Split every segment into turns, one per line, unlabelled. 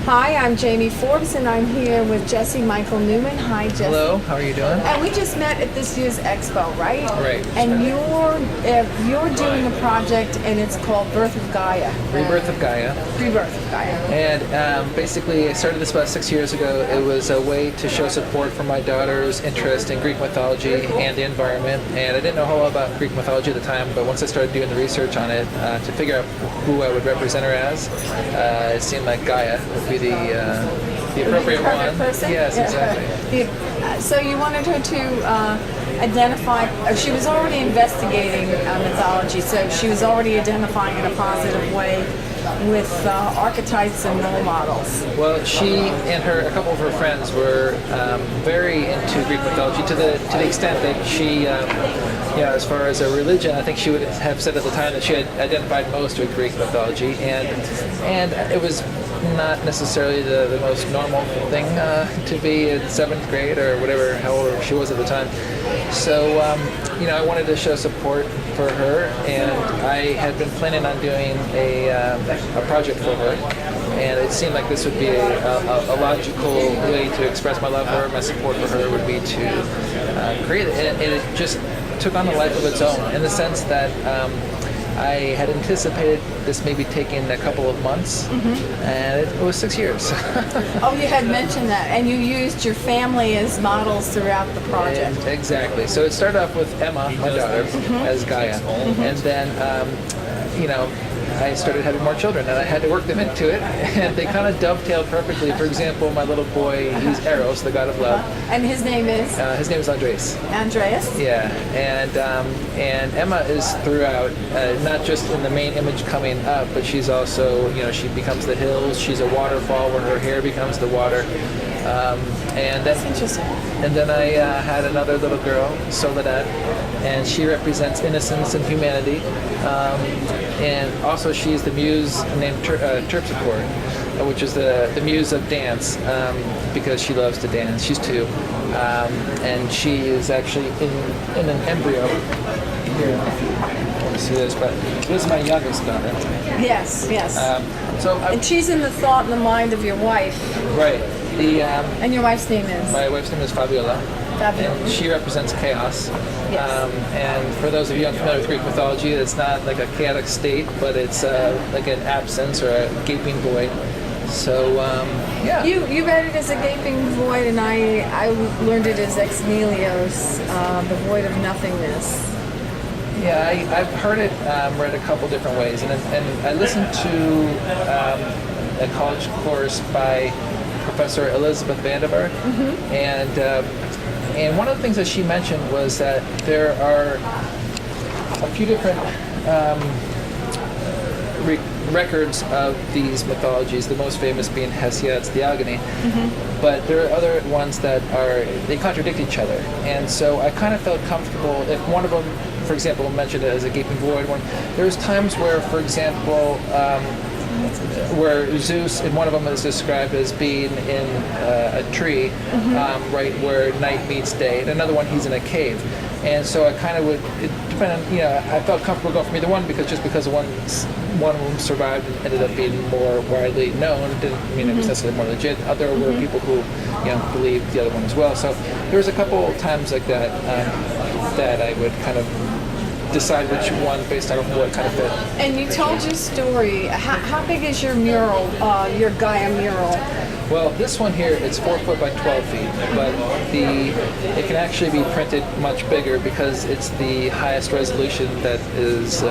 Hi, I'm Jamie Forbes, and I'm here with Jesse Michael Newman. Hi, Jesse.
Hello, how are you doing?
And we just met at this year's expo, right?
Right.
And you're doing a project, and it's called Birth of Gaia.
Rebirth of Gaia.
Rebirth of Gaia.
And basically, I started this about 6 years ago. It was a way to show support for my daughter's interest in Greek mythology and the environment. And I didn't know a whole lot about Greek mythology at the time, but once I started doing the research on it to figure out who I would represent her as, it seemed like Gaia would be the appropriate one.
Person?
Yes,
Yeah.
exactly.
So you wanted her to identify. She was already investigating mythology, so she was already identifying in a positive way with archetypes and role models.
Well, she and a couple of her friends were very into Greek mythology to the extent that she, as far as a religion, I think she would have said at the time that she had identified most with Greek mythology, and it was not necessarily the most normal thing to be in 7th grade or whatever, however she was at the time. So, I wanted to show support for her, and I had been planning on doing a project for her, and it seemed like this would be a logical way to express my love for her, my support for her would be to create it, and it just took on a life of its own in the sense that I had anticipated this maybe taking a couple of months, and it was 6 years.
Oh, you had mentioned that, and you used your family as models throughout the project.
Exactly. So it started off with Emma, my daughter, as Gaia, and then, I started having more children, and I had to work them into it, and they kind of dovetailed perfectly. For example, my little boy, he's Eros, the god of love.
And his name is?
His name is Andres.
Andreas?
Yeah, and Emma is throughout, not just in the main image coming up, but she's also, she becomes the hills, she's a waterfall where her hair becomes the water.
That's interesting.
And then I had another little girl, Soledad, and she represents innocence and humanity. And also she's the muse named Terpsichore, which is the muse of dance, because she loves to dance. She's 2. And she is actually in an embryo. Here, I want to see this, but this is my youngest daughter.
Yes, yes.
And
she's in the thought and the mind of your wife.
Right.
And your wife's name is?
My wife's name is Fabiola.
Fabiola.
And she represents chaos.
Yes.
And for those of you unfamiliar with Greek mythology, it's not like a chaotic state, but it's like an absence or a gaping void. So, yeah.
You read it as a gaping void, and I learned it as ex nihilios, the void of nothingness.
Yeah, I've heard it read a couple different ways, and I listened to a college course by Professor Elizabeth Vandiver, and one of the things that she mentioned was that there are a few different records of these mythologies, the most famous being Hesiod's Theogony, but there are other ones that they contradict each other, and so I kind of felt comfortable if one of them, for example, mentioned it as a gaping void one. There's times where, for example, where Zeus in one of them is described as being in a tree, right where night meets day. And another one, he's in a cave. And so I kind of would, it depended on, I felt comfortable going from either one because one of them survived and ended up being more widely known. It didn't mean it was necessarily more legit. Other were people who, believed the other one as well. So there was a couple times like that that I would kind of decide which one based on what kind of fit.
And you told your story. How big is your mural, your Gaia mural?
Well, this one here, it's 4 foot by 12 feet, but it can actually be printed much bigger because it's the highest resolution that is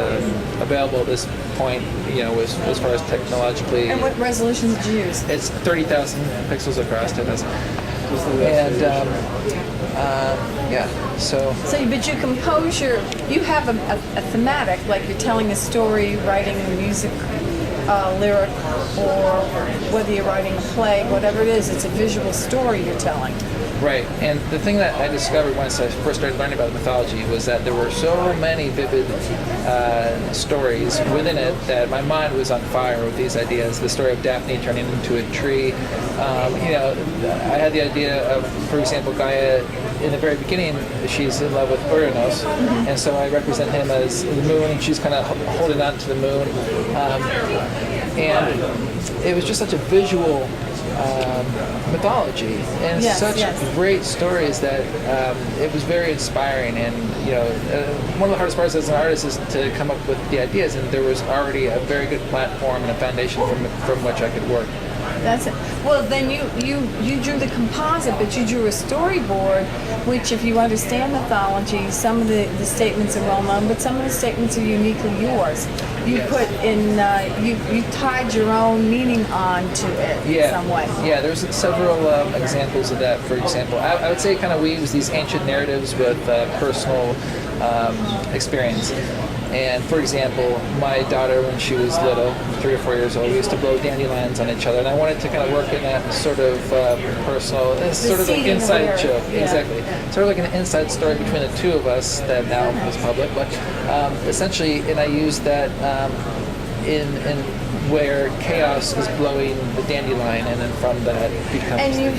available at this point, as far as technologically.
And what resolution did you use?
It's 30,000 pixels across. It has.
But you compose you have a thematic, like you're telling a story, writing a music lyric, or whether you're writing a play, whatever it is, it's a visual story you're telling.
Right, and the thing that I discovered once I first started learning about mythology was that there were so many vivid stories within it that my mind was on fire with these ideas. The story of Daphne turning into a tree. I had the idea of, for example, Gaia. In the very beginning, she's in love with Uranos, and so I represent him as the moon, and she's kind of holding on to the moon. And it was just such a visual mythology and such great stories that it was very inspiring. And one of the hardest parts as an artist is to come up with the ideas, and there was already a very good platform and a foundation from which I could work.
That's it. Well, then you drew the composite, but you drew a storyboard, which, if you understand mythology, some of the statements are well known, but some of the statements are uniquely yours. You put in, you tied your own meaning on to it in some way.
Yeah, there's several examples of that. For example, I would say it kind of weaves these ancient narratives with personal experience. And for example, my daughter, when she was little, 3 or 4 years old, we used to blow dandelions on each other, and I wanted to kind of work in that sort of personal, sort of like inside joke. Yeah. Exactly. Sort of like an inside story between the two of us that now is public, but essentially, and I used that in where chaos is blowing the dandelion, and then from that becomes.
And you've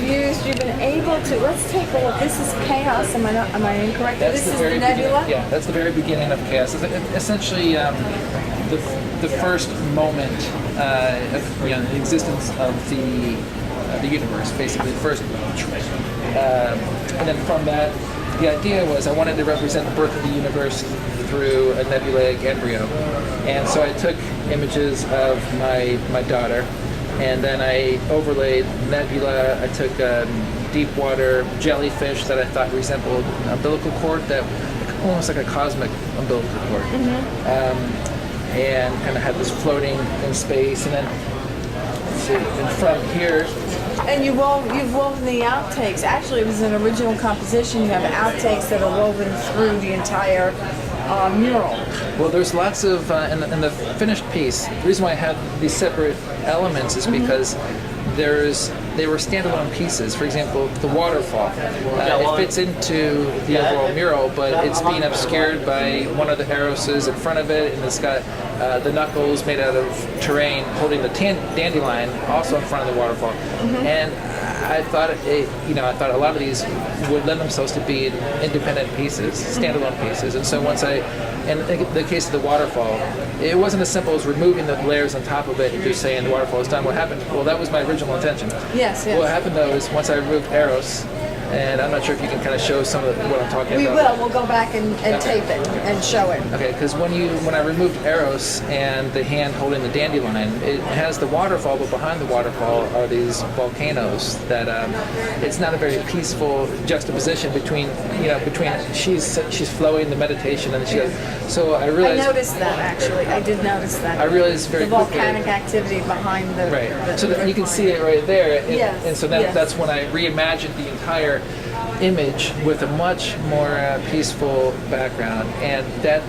been able to. Let's take a look. This is chaos. Am I incorrect?
That's
this is the nebula.
Yeah, that's the very beginning of chaos. It's essentially the first moment of the existence of the universe. Basically, the first. And then from that, the idea was I wanted to represent the birth of the universe through a nebulaic embryo. And so I took images of my daughter, and then I overlaid nebula. I took a deep water jellyfish that I thought resembled an umbilical cord, that almost like a cosmic umbilical cord. And kind of had this floating in space. And then let's see, and from here.
And you've woven the outtakes. Actually, it was an original composition. You have outtakes that are woven through the entire mural.
Well, there's lots of, in the finished piece, the reason why I have these separate elements is because they were standalone pieces. For example, the waterfall. It fits into the overall mural, but it's being obscured by one of the arrowses in front of it, and it's got the knuckles made out of terrain holding the dandelion also in front of the waterfall. And I thought I thought a lot of these would lend themselves to being independent pieces, standalone pieces. And so in the case of the waterfall, it wasn't as simple as removing the layers on top of it and just saying the waterfall is done. What happened? Well, that was my original intention.
Yes.
What happened though is once I removed arrows, and I'm not sure if you can kind of show some of what I'm talking about.
We will. We'll go back and tape it and show it.
Okay, because when I removed arrows and the hand holding the dandelion, it has the waterfall, but behind the waterfall are these volcanoes that it's not a very peaceful juxtaposition between she's flowing the meditation and she goes. So I realized.
I noticed that actually. I did notice that.
I realized very
the volcanic activity behind the.
Right. So that you can see it right there. And so that's when I reimagined the entire image with a much more peaceful background. And that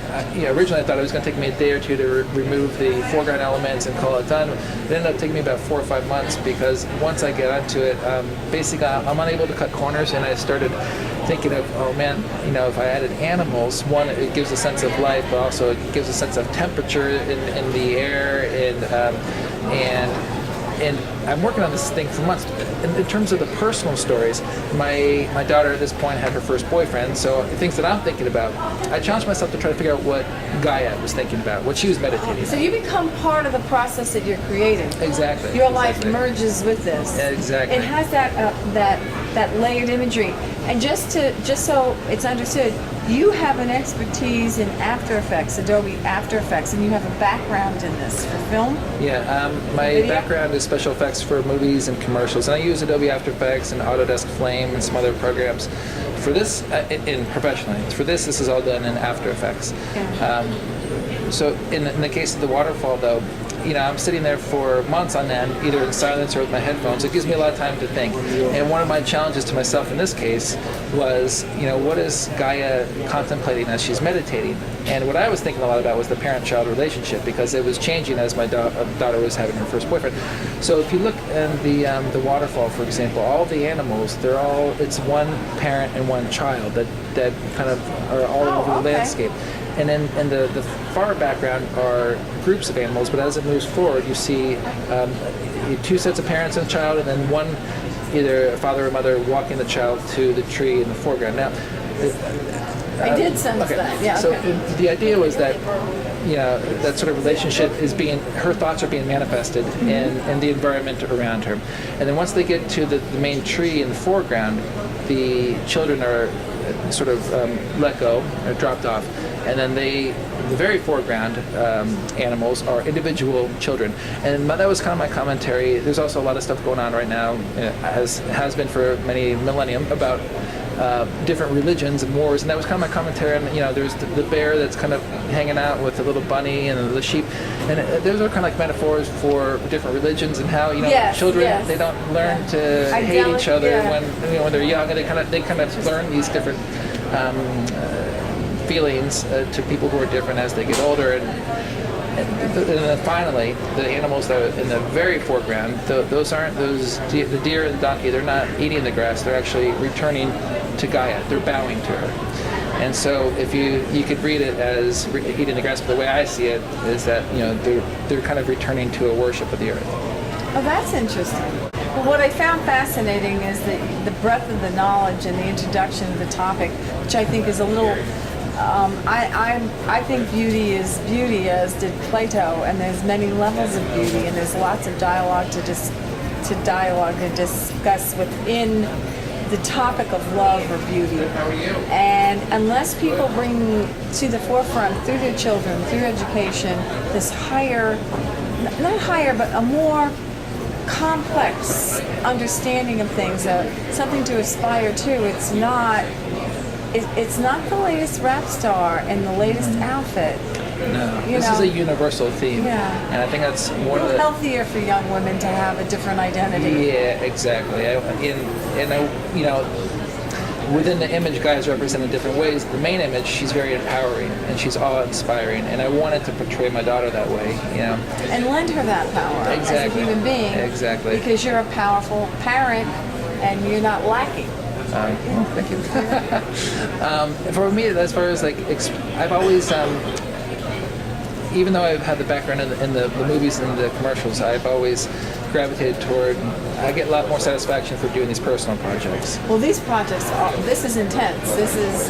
originally I thought it was going to take me a day or two to remove the foreground elements and call it done. It ended up taking me about 4 or 5 months, because once I get onto it, basically I'm unable to cut corners, and I started thinking of, oh man, if I added animals, one, it gives a sense of life, but also it gives a sense of temperature in the air, and I'm working on this thing for months. In terms of the personal stories, my daughter at this point had her first boyfriend, so things that I'm thinking about, I challenged myself to try to figure out what Gaia was thinking about, what she was meditating.
So you become part of the process that you're creating.
Exactly.
Your life merges with this.
Exactly.
It has that layered imagery. And just so it's understood, you have an expertise in After Effects, Adobe After Effects, and you have a background in this for film?
Yeah, my background is special effects for movies and commercials, and I use Adobe After Effects and Autodesk Flame and some other programs. For this, professionally, this is all done in After Effects.
Yeah.
So in the case of the waterfall, though, I'm sitting there for months on end, either in silence or with my headphones. It gives me a lot of time to think. And one of my challenges to myself in this case was, what is Gaia contemplating as she's meditating? And what I was thinking a lot about was the parent-child relationship, because it was changing as my daughter was having her first boyfriend. So if you look in the waterfall, for example, all the animals, it's one parent and one child that kind of are all over the landscape. And then in the far background are groups of animals, but as it moves forward, you see 2 sets of parents and a child, and then one, either a father or mother, walking the child to the tree in the foreground. Now,
I did sense that, yeah.
So the idea was that that sort of relationship is her thoughts are being manifested in the environment around her. And then once they get to the main tree in the foreground, the children are sort of let go or dropped off. And then the very foreground animals are individual children. And that was kind of my commentary. There's also a lot of stuff going on right now, as has been for many millennium, about different religions and wars, and that was kind of my commentary on, there's the bear that's kind of hanging out with the little bunny and the sheep, and those are kind of like metaphors for different religions and how, children, they don't learn to hate each other when they're young, and they kind of learn these different feelings to people who are different as they get older. And then finally, the animals that are in the very foreground, those aren't the deer and the donkey. They're not eating the grass. They're actually returning to Gaia. They're bowing to her. And so, if you could read it as eating the grass, but the way I see it is that they're kind of returning to a worship of the earth.
Oh, that's interesting. Well, what I found fascinating is the breadth of the knowledge and the introduction of the topic, which I think is a little. I think beauty is beauty, as did Plato, and there's many levels of beauty, and there's lots of dialogue to discuss within the topic of love or beauty. And unless people bring to the forefront through their children, through education, this not higher, but a more complex understanding of things, something to aspire to. It's not the latest rap star and the latest outfit.
No, this is a universal theme.
Yeah.
And I think that's one of the...
healthier for young women to have a different identity.
Yeah, exactly. Within the image, guys represent in different ways. The main image, she's very empowering and she's awe-inspiring, and I wanted to portray my daughter that way,
And lend her that power as a human being.
Exactly.
Because you're a powerful parent and you're not lacking.
Thank you. For me, as far as I've always, even though I've had the background in the movies and the commercials, I've always gravitated toward. I get a lot more satisfaction for doing these personal projects.
Well, these projects, this is intense. This is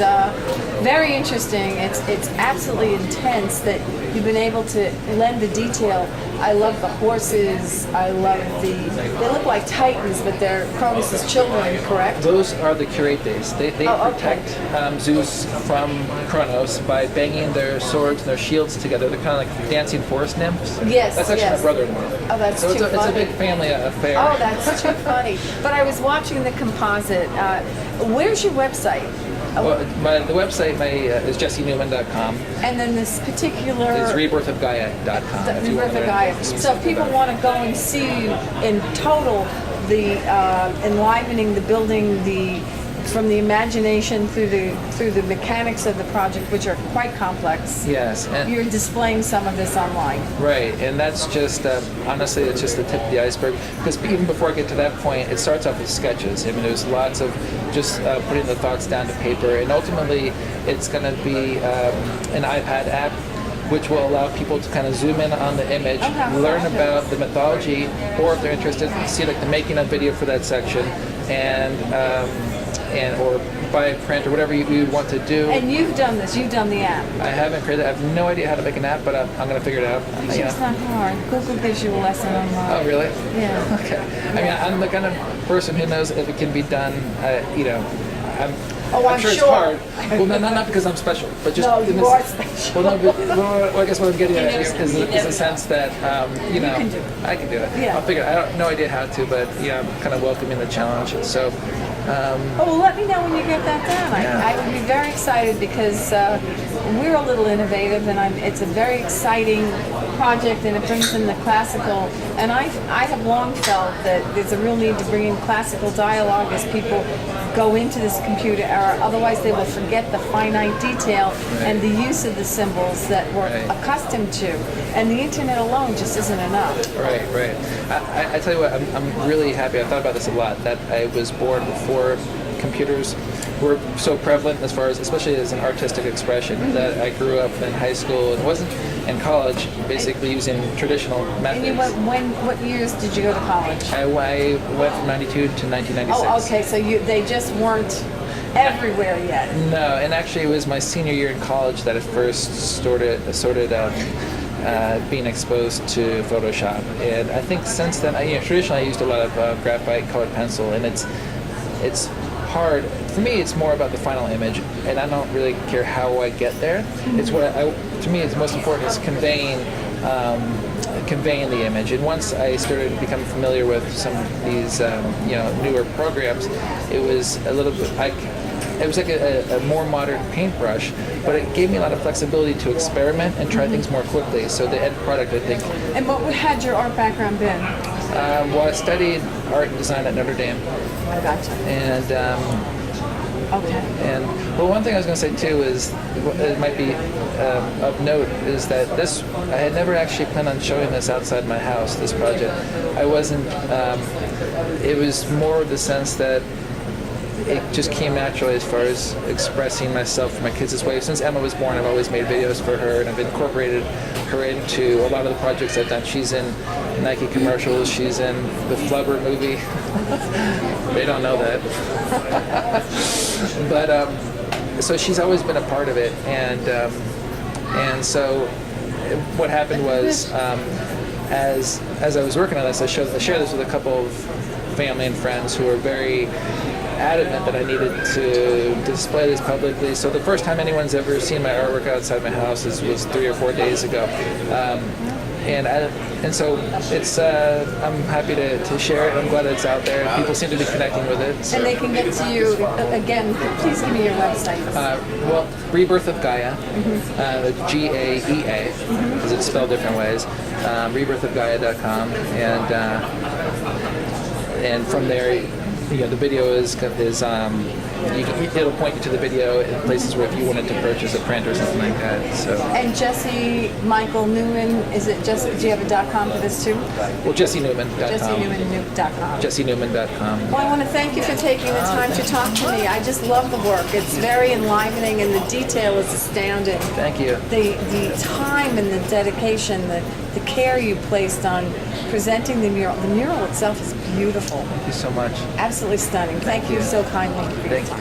very interesting. It's absolutely intense that you've been able to lend the detail. I love the horses. I love they look like titans, but they're Cronus's children, correct?
Those are the Curates. They protect Zeus from Kronos by banging their swords and their shields together. They're kind of like dancing forest nymphs.
Yes,
that's actually my brother-in-law.
Oh, that's too funny.
It's a big family affair.
Oh, that's too funny. But I was watching the composite. Where's your website?
Well, the website is jessenewman.com.
And then this particular...
It's rebirthofgaea.com.
Rebirth of Gaia. So if people want to go and see in total the enlivening, the building, from the imagination through the mechanics of the project, which are quite complex.
Yes. And
you're displaying some of this online.
Right, and that's just, honestly, it's just the tip of the iceberg. Because even before I get to that point, it starts off with sketches. I mean, there's lots of just putting the thoughts down to paper, and ultimately it's going to be an iPad app which will allow people to kind of zoom in on the image, learn about the mythology, or if they're interested, see like the making of video for that section, or buy a print or whatever you want to do.
And you've done this. You've done the app.
I haven't created. I have no idea how to make an app, but I'm going to figure it out.
It's not hard. Google gives you a lesson online.
Oh, really?
Yeah.
Okay. I mean, I'm the kind of person who knows if it can be done. I'm sure it's hard. Well, not because I'm special, but just
you are special.
Well, I guess what I'm getting at is the sense that
you can do it.
I can do it.
Yeah.
I'll figure it. I have no idea how to, but I'm kind of welcoming the challenge. So.
Well, let me know when you get that done. I would be very excited because we're a little innovative, and it's a very exciting project, and it brings in the classical. And I have long felt that there's a real need to bring in classical dialogue as people go into this computer era. Otherwise, they will forget the finite detail and the use of the symbols that we're accustomed to. And the internet alone just isn't enough.
Right. I tell you what, I'm really happy. I thought about this a lot, that I was born before computers were so prevalent as far as, especially as an artistic expression, that I grew up in high school and wasn't in college, basically using traditional methods.
And what years did you go to college?
I went from 92 to 1996.
Oh, okay, so they just weren't everywhere yet.
No, and actually it was my senior year in college that I first started being exposed to Photoshop. And I think since then, traditionally I used a lot of graphite colored pencil, and it's hard. For me, it's more about the final image, and I don't really care how I get there. It's to me, it's most important is conveying the image. And once I started becoming familiar with some of these newer programs, it was a little bit it was like a more modern paintbrush, but it gave me a lot of flexibility to experiment and try things more quickly. So the end product, I think.
And what had your art background been?
Well, I studied art and design at Notre Dame.
I gotcha.
And
okay.
And well, one thing I was going to say too is, it might be of note, is that I had never actually planned on showing this outside my house, this project. I wasn't, it was more of the sense that it just came naturally as far as expressing myself for my kids this way. Since Emma was born, I've always made videos for her, and I've incorporated her into a lot of the projects I've done. She's in Nike commercials, she's in the Flubber movie. They don't know that. But so she's always been a part of it, and so what happened was, as I was working on this, I shared this with a couple of family and friends who were very adamant that I needed to display this publicly. So the first time anyone's ever seen my artwork outside my house was 3 or 4 days ago. And so it's I'm happy to share it. I'm glad it's out there. People seem to be connecting with it. So.
And they can get to you again. Please give me your website.
Well, Rebirth of Gaea, Gaea, because it's spelled different ways. Rebirthofgaea.com, and from there, the video it'll point you to the video in places where if you wanted to purchase a print or something like that. So. And
Jesse Michael Newman, do you have a .com for this too?
Well, JesseNewman.com.
JesseNewman.com.
JesseNewman.com.
Well, I want to thank you for taking the time to talk to me. I just love the work. It's very enlivening, and the detail is astounding.
Thank you.
The time and the dedication, the care you placed on presenting the mural. The mural itself is beautiful.
Thank you so much.
Absolutely stunning. Thank you so kindly for your time.